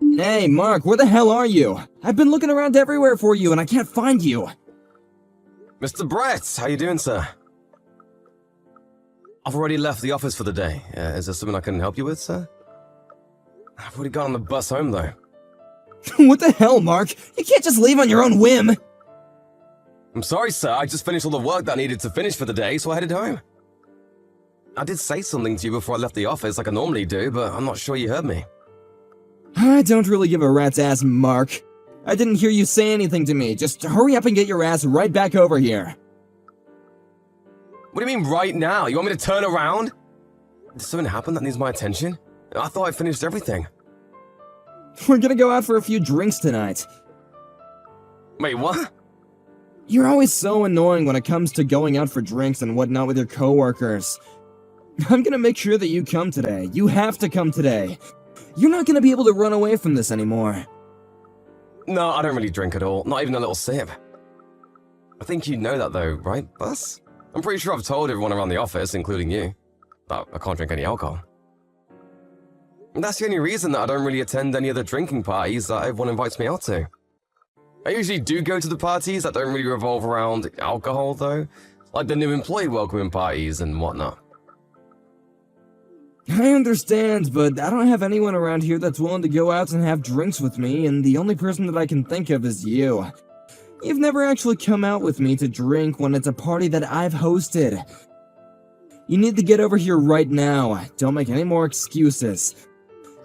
Hey, Mark, where the hell are you? I've been looking around everywhere for you and I can't find you. Mr. Brett, how you doing, sir? I've already left the office for the day. Is there something I can help you with, sir? I've already got on the bus home, though. What the hell, Mark? You can't just leave on your own whim. I'm sorry, sir. I just finished all the work that I needed to finish for the day, so I headed home. I did say something to you before I left the office like I normally do, but I'm not sure you heard me. I don't really give a rat's ass, Mark. I didn't hear you say anything to me. Just hurry up and get your ass right back over here. What do you mean right now? You want me to turn around? Did something happen that needs my attention? I thought I finished everything. We're gonna go out for a few drinks tonight. Wait, what? You're always so annoying when it comes to going out for drinks and whatnot with your coworkers. I'm gonna make sure that you come today. You have to come today. You're not gonna be able to run away from this anymore. No, I don't really drink at all. Not even a little sip. I think you know that though, right, Bus? I'm pretty sure I've told everyone around the office, including you, that I can't drink any alcohol. And that's the only reason that I don't really attend any of the drinking parties that everyone invites me out to. I usually do go to the parties that don't really revolve around alcohol though, like the new employee welcoming parties and whatnot. I understand, but I don't have anyone around here that's willing to go out and have drinks with me, and the only person that I can think of is you. You've never actually come out with me to drink when it's a party that I've hosted. You need to get over here right now. Don't make any more excuses.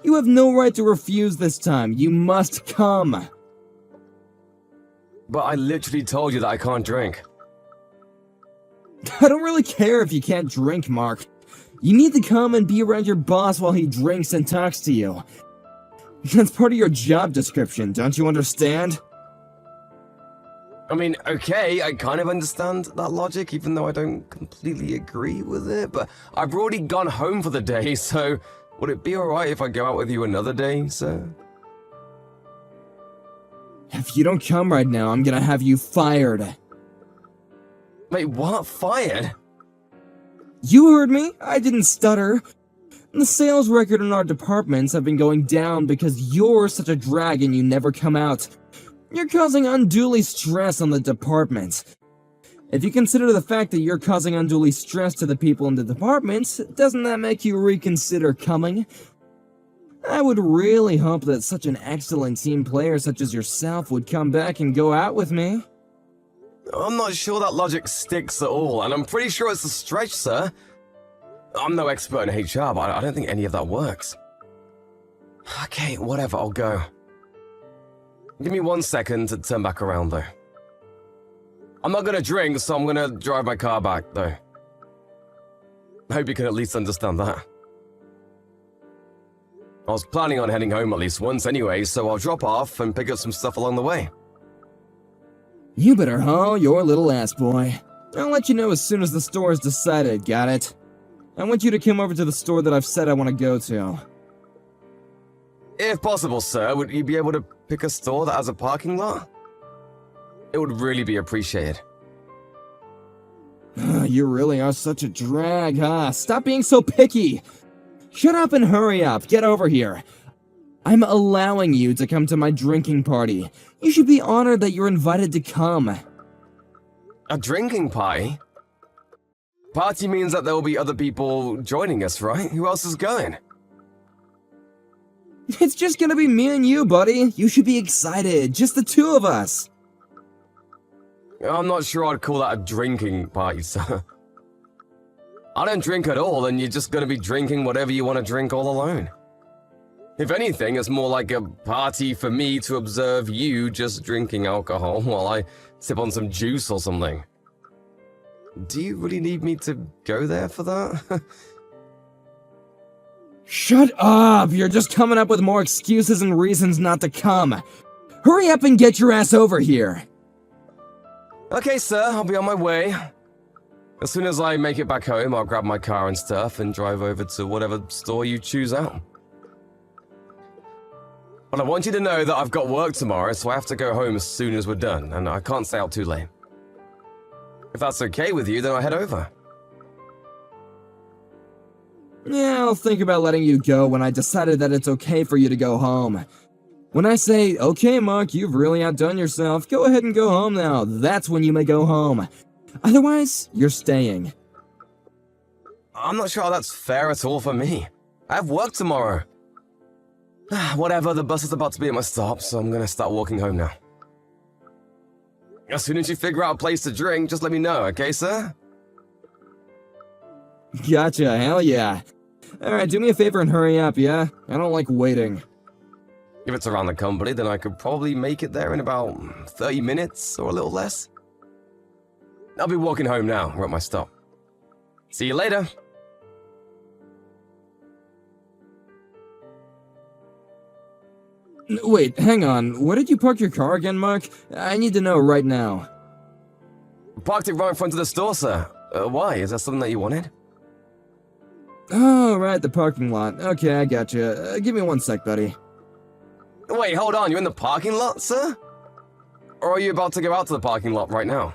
You have no right to refuse this time. You must come. But I literally told you that I can't drink. I don't really care if you can't drink, Mark. You need to come and be around your boss while he drinks and talks to you. That's part of your job description, don't you understand? I mean, okay, I kind of understand that logic, even though I don't completely agree with it, but I've already gone home for the day, so would it be alright if I go out with you another day, sir? If you don't come right now, I'm gonna have you fired. Wait, what? Fired? You heard me. I didn't stutter. The sales record in our departments have been going down because you're such a drag and you never come out. You're causing unduly stress on the department. If you consider the fact that you're causing unduly stress to the people in the department, doesn't that make you reconsider coming? I would really hope that such an excellent team player such as yourself would come back and go out with me. I'm not sure that logic sticks at all, and I'm pretty sure it's a stretch, sir. I'm no expert in HR, but I don't think any of that works. Okay, whatever, I'll go. Give me 1 second to turn back around, though. I'm not gonna drink, so I'm gonna drive my car back, though. I hope you can at least understand that. I was planning on heading home at least once anyway, so I'll drop off and pick up some stuff along the way. You better haul your little ass, boy. I'll let you know as soon as the store is decided, got it? I want you to come over to the store that I've said I want to go to. If possible, sir, would you be able to pick a store that has a parking lot? It would really be appreciated. You really are such a drag, huh? Stop being so picky! Shut up and hurry up, get over here. I'm allowing you to come to my drinking party. You should be honored that you're invited to come. A drinking party? Party means that there will be other people joining us, right? Who else is going? It's just gonna be me and you, buddy. You should be excited, just the two of us. I'm not sure I'd call that a drinking party, sir. I don't drink at all, and you're just gonna be drinking whatever you want to drink all alone. If anything, it's more like a party for me to observe you just drinking alcohol while I sip on some juice or something. Do you really need me to go there for that? Shut up! You're just coming up with more excuses and reasons not to come. Hurry up and get your ass over here. Okay, sir, I'll be on my way. As soon as I make it back home, I'll grab my car and stuff and drive over to whatever store you choose out. But I want you to know that I've got work tomorrow, so I have to go home as soon as we're done, and I can't stay out too late. If that's okay with you, then I'll head over. Yeah, I'll think about letting you go when I decided that it's okay for you to go home. When I say, okay, Mark, you've really outdone yourself, go ahead and go home now, that's when you may go home. Otherwise, you're staying. I'm not sure how that's fair at all for me. I have work tomorrow. Whatever, the bus is about to be at my stop, so I'm gonna start walking home now. As soon as you figure out a place to drink, just let me know, okay, sir? Gotcha, hell yeah. Alright, do me a favor and hurry up, yeah? I don't like waiting. If it's around the company, then I could probably make it there in about 30 minutes or a little less. I'll be walking home now. We're at my stop. See you later. Wait, hang on. Where did you park your car again, Mark? I need to know right now. Parked it right in front of the store, sir. Why? Is that something that you wanted? Oh, right, the parking lot. Okay, I gotcha. Give me one sec, buddy. Wait, hold on. You're in the parking lot, sir? Or are you about to go out to the parking lot right now?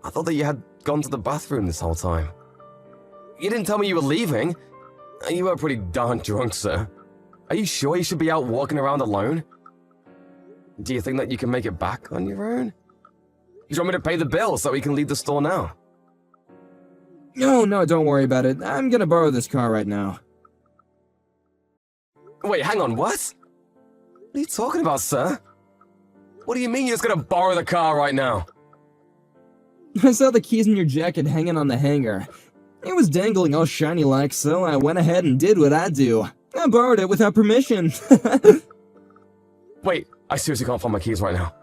I thought that you had gone to the bathroom this whole time. You didn't tell me you were leaving. You were pretty darn drunk, sir. Are you sure you should be out walking around alone? Do you think that you can make it back on your own? You want me to pay the bill so we can leave the store now? No, don't worry about it. I'm gonna borrow this car right now. Wait, hang on, what? What are you talking about, sir? What do you mean you're just gonna borrow the car right now? I saw the keys in your jacket hanging on the hanger. It was dangling all shiny like, so I went ahead and did what I do. I borrowed it without permission. Wait, I seriously can't find my keys right now.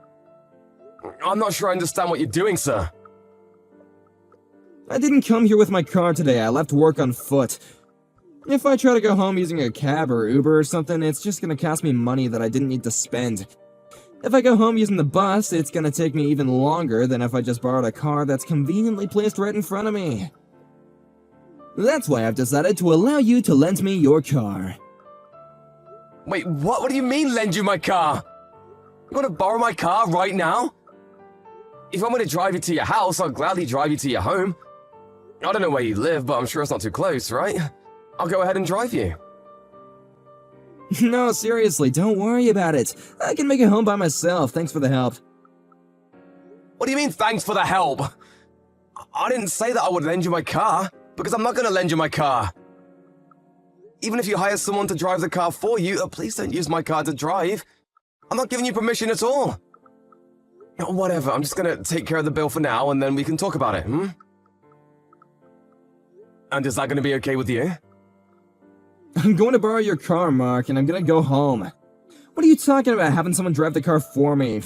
I'm not sure I understand what you're doing, sir. I didn't come here with my car today. I left work on foot. If I try to go home using a cab or Uber or something, it's just gonna cost me money that I didn't need to spend. If I go home using the bus, it's gonna take me even longer than if I just borrowed a car that's conveniently placed right in front of me. That's why I've decided to allow you to lend me your car. Wait, what? What do you mean, lend you my car? You want to borrow my car right now? If you want me to drive you to your house, I'll gladly drive you to your home. I don't know where you live, but I'm sure it's not too close, right? I'll go ahead and drive you. No, seriously, don't worry about it. I can make it home by myself, thanks for the help. What do you mean, thanks for the help? I didn't say that I would lend you my car, because I'm not going to lend you my car. Even if you hire someone to drive the car for you, please don't use my car to drive. I'm not giving you permission at all. Whatever, I'm just going to take care of the bill for now, and then we can talk about it, hmm? And is that going to be okay with you? I'm going to borrow your car, Mark, and I'm gonna go home. What are you talking about, having someone drive the car for me?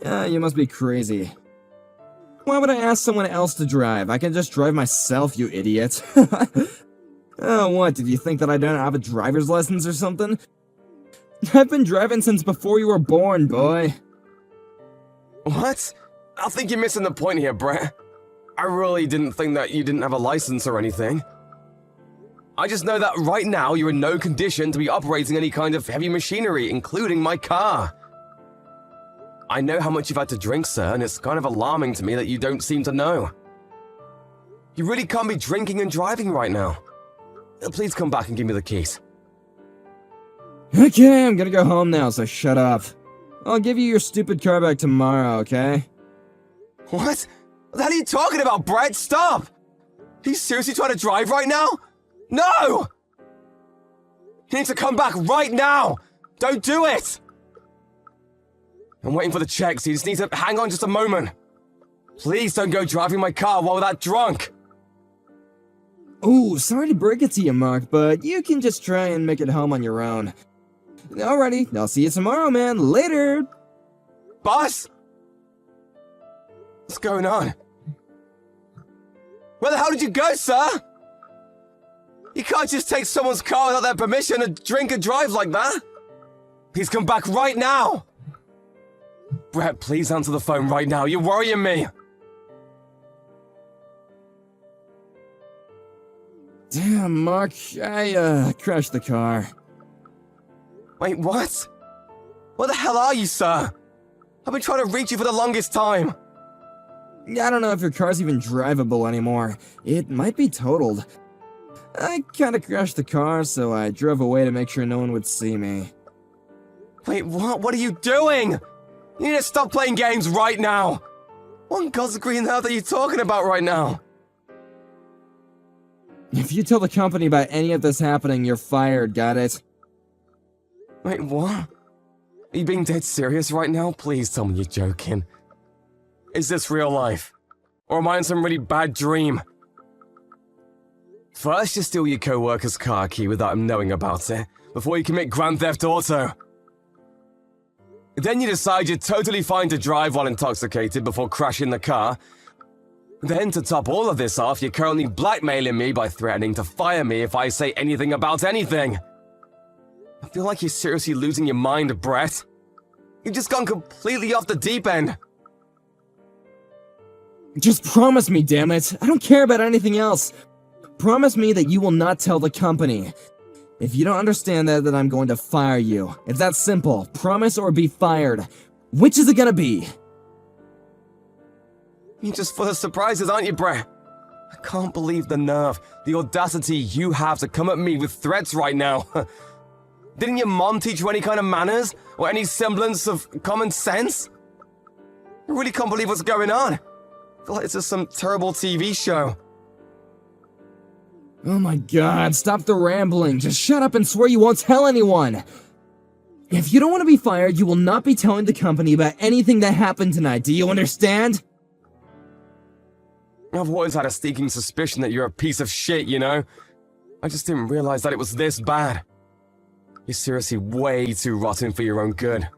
You must be crazy. Why would I ask someone else to drive? I can just drive myself, you idiot. Oh, what, did you think that I don't have a driver's license or something? I've been driving since before you were born, boy. What? I think you're missing the point here, Brett. I really didn't think that you didn't have a license or anything. I just know that right now you're in no condition to be operating any kind of heavy machinery, including my car. I know how much you've had to drink, sir, and it's kind of alarming to me that you don't seem to know. You really can't be drinking and driving right now. Please come back and give me the keys. Okay, I'm gonna go home now, so shut up. I'll give you your stupid car back tomorrow, okay? What? What the hell are you talking about, Brett? Stop! Are you seriously trying to drive right now? No! You need to come back right now! Don't do it! I'm waiting for the check, so you just need to hang on just a moment. Please don't go driving my car while we're that drunk. Ooh, sorry to break it to you, Mark, but you can just try and make it home on your own. Alrighty, I'll see you tomorrow, man. Later! Boss? What's going on? Where the hell did you go, sir? You can't just take someone's car without their permission and drink and drive like that. Please come back right now. Brett, please answer the phone right now. You're worrying me. Damn, Mark, I crashed the car. Wait, what? Where the hell are you, sir? I've been trying to reach you for the longest time. I don't know if your car's even drivable anymore. It might be totaled. I kinda crashed the car, so I drove away to make sure no one would see me. Wait, what? What are you doing? You need to stop playing games right now! What in God's green earth are you talking about right now? If you tell the company about any of this happening, you're fired, got it? Wait, what? Are you being dead serious right now? Please tell me you're joking. Is this real life? Or am I in some really bad dream? First you steal your co-worker's car key without him knowing about it, before you commit Grand Theft Auto. Then you decide you're totally fine to drive while intoxicated before crashing the car. Then, to top all of this off, you're currently blackmailing me by threatening to fire me if I say anything about anything. I feel like you're seriously losing your mind, Brett. You've just gone completely off the deep end. Just promise me, damn it. I don't care about anything else. Promise me that you will not tell the company. If you don't understand that, then I'm going to fire you. It's that simple. Promise or be fired. Which is it gonna be? You're just full of surprises, aren't you, Brett? I can't believe the nerve, the audacity you have to come at me with threats right now. Didn't your mom teach you any kind of manners? Or any semblance of common sense? I really can't believe what's going on. I feel like it's just some terrible TV show. Oh my god, stop the rambling. Just shut up and swear you won't tell anyone. If you don't want to be fired, you will not be telling the company about anything that happened tonight. Do you understand? I've always had a sneaking suspicion that you're a piece of shit, you know? I just didn't realize that it was this bad. You're seriously way too rotten for your own good.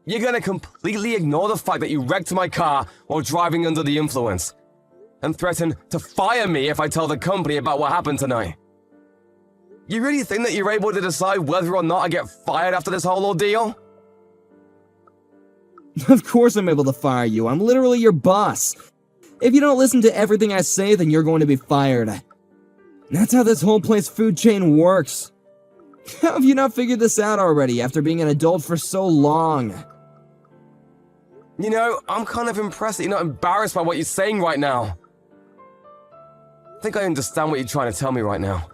You're gonna completely ignore the fact that you wrecked my car while driving under the influence, and threaten to fire me if I tell the company about what happened tonight. You really think that you're able to decide whether or not I get fired after this whole ordeal? Of course I'm able to fire you. I'm literally your boss. If you don't listen to everything I say, then you're going to be fired. That's how this whole place food chain works. How have you not figured this out already after being an adult for so long? You know, I'm kind of impressed that you're not embarrassed by what you're saying right now. I think I understand what you're trying to tell me right now.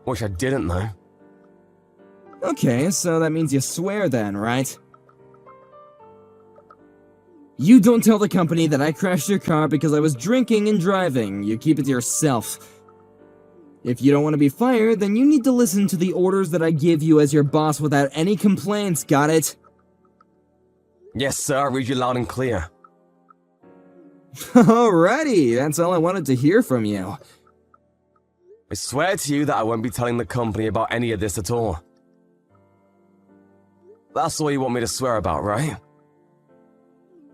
Wish I didn't, though. Okay, so that means you swear then, right? You don't tell the company that I crashed your car because I was drinking and driving. You keep it to yourself. If you don't want to be fired, then you need to listen to the orders that I give you as your boss without any complaints, got it? Yes, sir, I read you loud and clear. Alrighty, that's all I wanted to hear from you. I swear to you that I won't be telling the company about any of this at all. That's all you want me to swear about, right?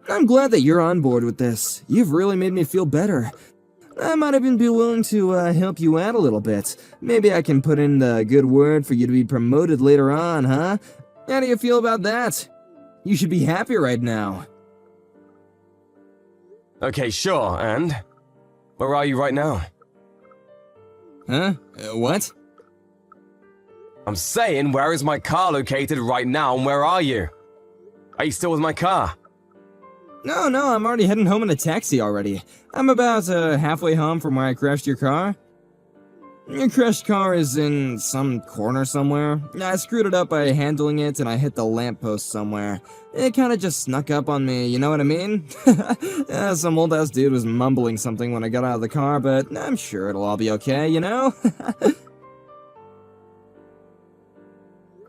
I'm glad that you're on board with this. You've really made me feel better. I might even be willing to help you out a little bit. Maybe I can put in the good word for you to be promoted later on, huh? How do you feel about that? You should be happy right now. Okay, sure, and? Where are you right now? Huh? What? I'm saying, where is my car located right now, and where are you? Are you still with my car? No, I'm already heading home in a taxi already. I'm about halfway home from where I crashed your car. Your crashed car is in some corner somewhere. I screwed it up by handling it and I hit the lamppost somewhere. It kinda just snuck up on me, you know what I mean? Some old ass dude was mumbling something when I got out of the car, but I'm sure it'll all be okay, you know?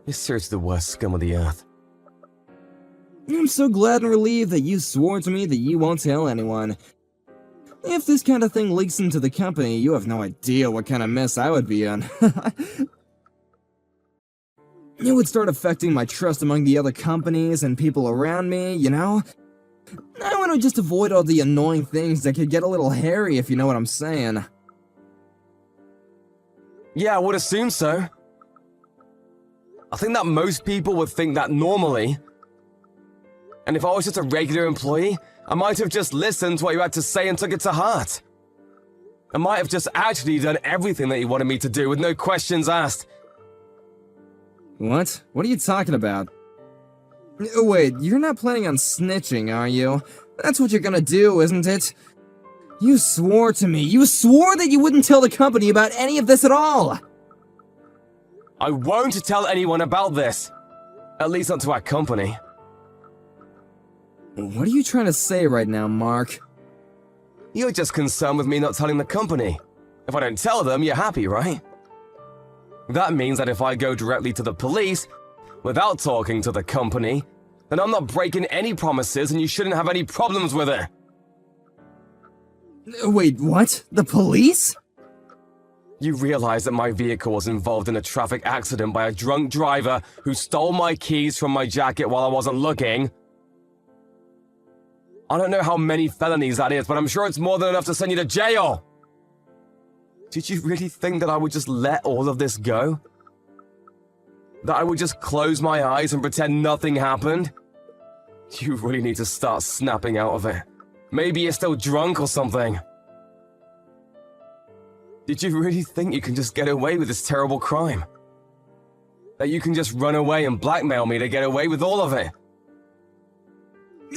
You're seriously the worst scum of the earth. I'm so glad and relieved that you swore to me that you won't tell anyone. If this kind of thing leaks into the company, you have no idea what kind of mess I would be in. It would start affecting my trust among the other companies and people around me, you know? I want to just avoid all the annoying things that could get a little hairy, if you know what I'm saying. Yeah, I would assume so. I think that most people would think that normally. And if I was just a regular employee, I might have just listened to what you had to say and took it to heart. I might have just actually done everything that you wanted me to do with no questions asked. What? What are you talking about? Wait, you're not planning on snitching, are you? That's what you're gonna do, isn't it? You swore to me. You swore that you wouldn't tell the company about any of this at all! I won't tell anyone about this. At least not to our company. What are you trying to say right now, Mark? You're just concerned with me not telling the company. If I don't tell them, you're happy, right? That means that if I go directly to the police, without talking to the company, then I'm not breaking any promises and you shouldn't have any problems with it. Wait, what? The police? You realize that my vehicle was involved in a traffic accident by a drunk driver who stole my keys from my jacket while I wasn't looking. I don't know how many felonies that is, but I'm sure it's more than enough to send you to jail. Did you really think that I would just let all of this go? That I would just close my eyes and pretend nothing happened? You really need to start snapping out of it. Maybe you're still drunk or something. Did you really think you can just get away with this terrible crime? That you can just run away and blackmail me to get away with all of it?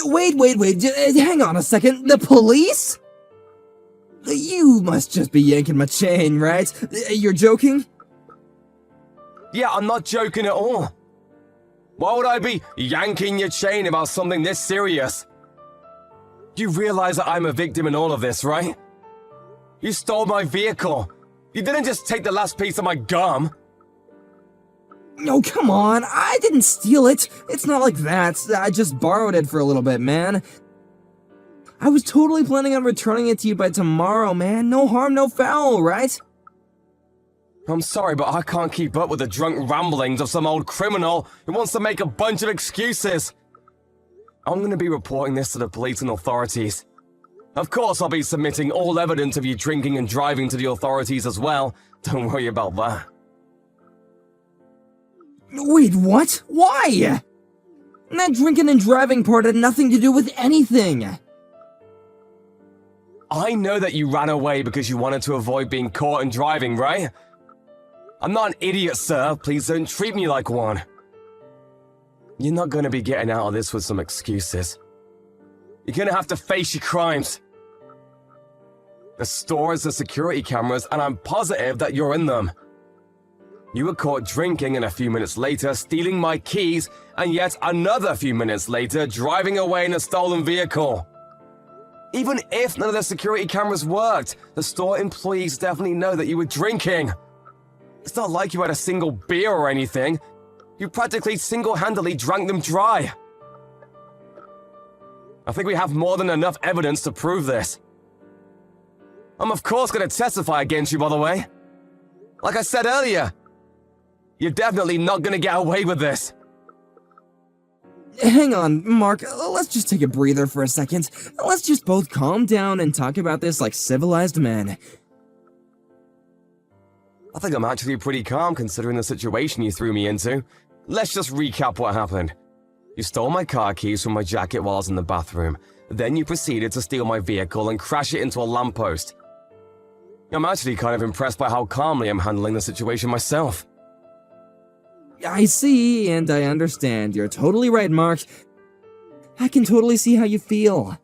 Wait, hang on a second. The police? You must just be yanking my chain, right? You're joking? Yeah, I'm not joking at all. Why would I be yanking your chain about something this serious? You realize that I'm a victim in all of this, right? You stole my vehicle. You didn't just take the last piece of my gum. No, come on. I didn't steal it. It's not like that. I just borrowed it for a little bit, man. I was totally planning on returning it to you by tomorrow, man. No harm, no foul, right? I'm sorry, but I can't keep up with the drunk ramblings of some old criminal who wants to make a bunch of excuses. I'm going to be reporting this to the police and authorities. Of course, I'll be submitting all evidence of you drinking and driving to the authorities as well. Don't worry about that. Wait, what? Why? That drinking and driving part had nothing to do with anything. I know that you ran away because you wanted to avoid being caught and driving, right? I'm not an idiot, sir. Please don't treat me like one. You're not going to be getting out of this with some excuses. You're going to have to face your crimes. The store has the security cameras, and I'm positive that you're in them. You were caught drinking, and a few minutes later, stealing my keys, and yet another few minutes later, driving away in a stolen vehicle. Even if none of the security cameras worked, the store employees definitely know that you were drinking. It's not like you had a single beer or anything. You practically single-handedly drank them dry. I think we have more than enough evidence to prove this. I'm of course going to testify against you, by the way. Like I said earlier, you're definitely not going to get away with this. Hang on, Mark. Let's just take a breather for a second. Let's just both calm down and talk about this like civilized men. I think I'm actually pretty calm considering the situation you threw me into. Let's just recap what happened. You stole my car keys from my jacket while I was in the bathroom. Then you proceeded to steal my vehicle and crash it into a lamppost. I'm actually kind of impressed by how calmly I'm handling the situation myself. I see, and I understand. You're totally right, Mark. I can totally see how you feel.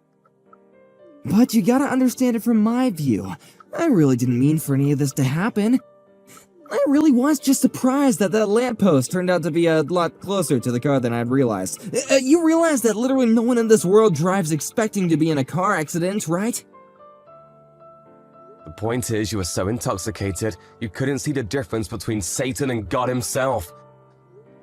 But you gotta understand it from my view. I really didn't mean for any of this to happen. I really was just surprised that lamppost turned out to be a lot closer to the car than I'd realized. You realize that literally no one in this world drives expecting to be in a car accident, right? The point is, you were so intoxicated, you couldn't see the difference between Satan and God himself.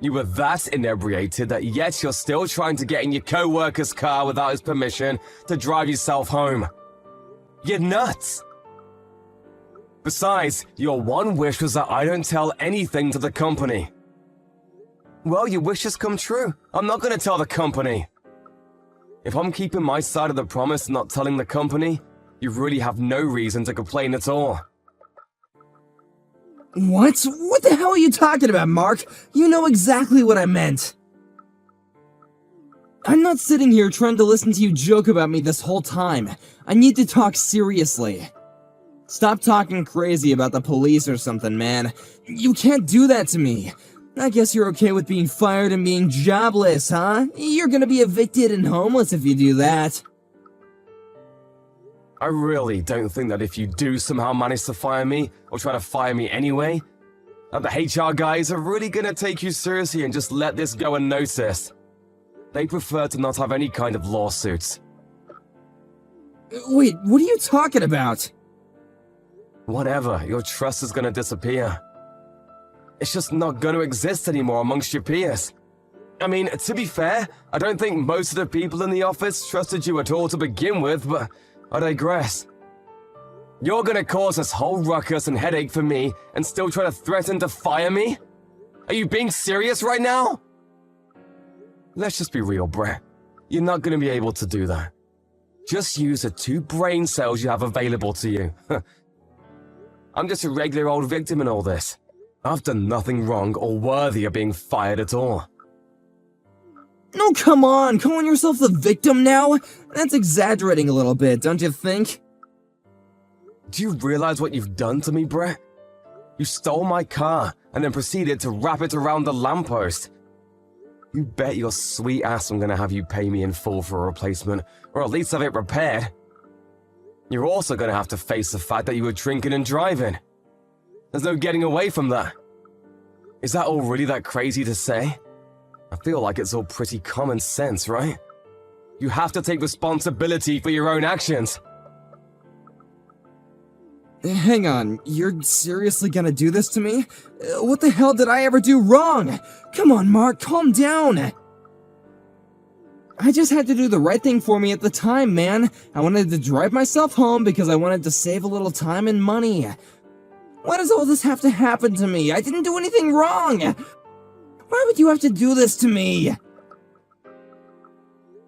You were that inebriated that yet you're still trying to get in your co-worker's car without his permission to drive yourself home. You're nuts! Besides, your one wish was that I don't tell anything to the company. Well, your wish has come true. I'm not going to tell the company. If I'm keeping my side of the promise and not telling the company, you really have no reason to complain at all. What? What the hell are you talking about, Mark? You know exactly what I meant. I'm not sitting here trying to listen to you joke about me this whole time. I need to talk seriously. Stop talking crazy about the police or something, man. You can't do that to me. I guess you're okay with being fired and being jobless, huh? You're gonna be evicted and homeless if you do that. I really don't think that if you do somehow manage to fire me, or try to fire me anyway, And the HR guys are really gonna take you seriously and just let this go unnoticed. They prefer to not have any kind of lawsuits. Wait, what are you talking about? Whatever, your trust is gonna disappear. It's just not gonna exist anymore amongst your peers. I mean, to be fair, I don't think most of the people in the office trusted you at all to begin with, but I digress. You're gonna cause this whole ruckus and headache for me and still try to threaten to fire me? Are you being serious right now? Let's just be real, Brett. You're not gonna be able to do that. Just use the 2 brain cells you have available to you. I'm just a regular old victim in all this. I've done nothing wrong or worthy of being fired at all. No, come on, calling yourself the victim now? That's exaggerating a little bit, don't you think? Do you realize what you've done to me, Brett? You stole my car and then proceeded to wrap it around the lamppost. You bet your sweet ass I'm gonna have you pay me in full for a replacement, or at least have it repaired. You're also gonna have to face the fact that you were drinking and driving. There's no getting away from that. Is that all really that crazy to say? I feel like it's all pretty common sense, right? You have to take responsibility for your own actions. Hang on, you're seriously gonna do this to me? What the hell did I ever do wrong? Come on, Mark, calm down. I just had to do the right thing for me at the time, man. I wanted to drive myself home because I wanted to save a little time and money. Why does all this have to happen to me? I didn't do anything wrong. Why would you have to do this to me?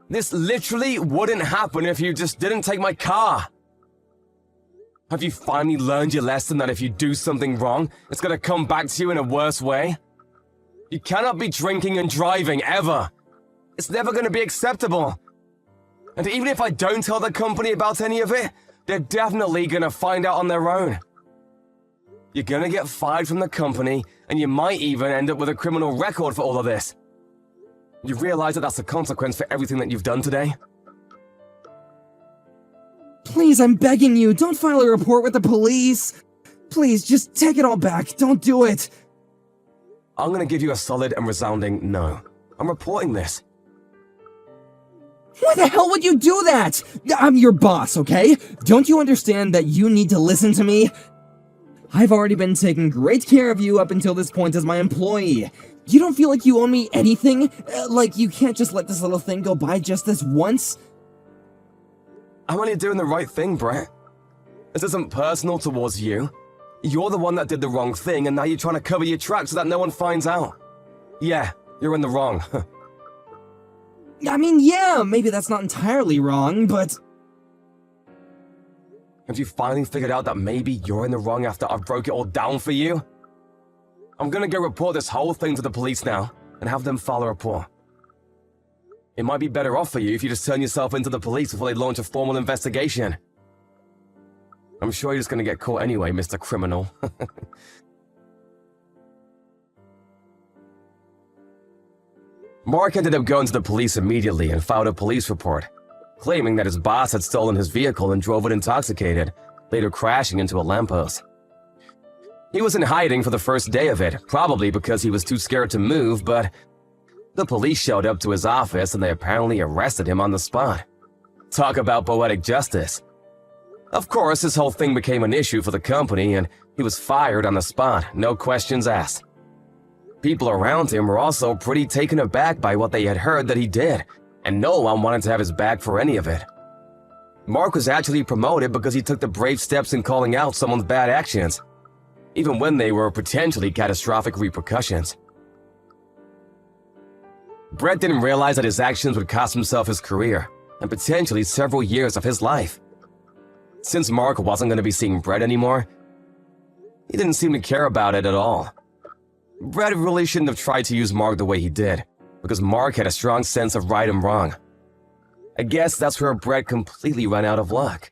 This literally wouldn't happen if you just didn't take my car. Have you finally learned your lesson that if you do something wrong, it's gonna come back to you in a worse way? You cannot be drinking and driving, ever. It's never gonna be acceptable. And even if I don't tell the company about any of it, they're definitely gonna find out on their own. You're gonna get fired from the company, and you might even end up with a criminal record for all of this. You realize that that's the consequence for everything that you've done today? Please, I'm begging you, don't file a report with the police. Please, just take it all back. Don't do it. I'm gonna give you a solid and resounding no. I'm reporting this. Why the hell would you do that? I'm your boss, okay? Don't you understand that you need to listen to me? I've already been taking great care of you up until this point as my employee. You don't feel like you owe me anything? Like you can't just let this little thing go by just this once? I'm only doing the right thing, Brett. This isn't personal towards you. You're the one that did the wrong thing, and now you're trying to cover your tracks so that no one finds out. Yeah, you're in the wrong. I mean, yeah, maybe that's not entirely wrong, but... Have you finally figured out that maybe you're in the wrong after I've broke it all down for you? I'm gonna go report this whole thing to the police now, and have them file a report. It might be better off for you if you just turn yourself into the police before they launch a formal investigation. I'm sure you're just gonna get caught anyway, Mr. Criminal. Mark ended up going to the police immediately and filed a police report, claiming that his boss had stolen his vehicle and drove it intoxicated, later crashing into a lamppost. He was in hiding for the first day of it, probably because he was too scared to move, but the police showed up to his office and they apparently arrested him on the spot. Talk about poetic justice. Of course, this whole thing became an issue for the company and he was fired on the spot, no questions asked. People around him were also pretty taken aback by what they had heard that he did, and no one wanted to have his back for any of it. Mark was actually promoted because he took the brave steps in calling out someone's bad actions, even when they were potentially catastrophic repercussions. Brett didn't realize that his actions would cost himself his career, and potentially several years of his life. Since Mark wasn't going to be seeing Brett anymore, he didn't seem to care about it at all. Brett really shouldn't have tried to use Mark the way he did, because Mark had a strong sense of right and wrong. I guess that's where Brett completely ran out of luck.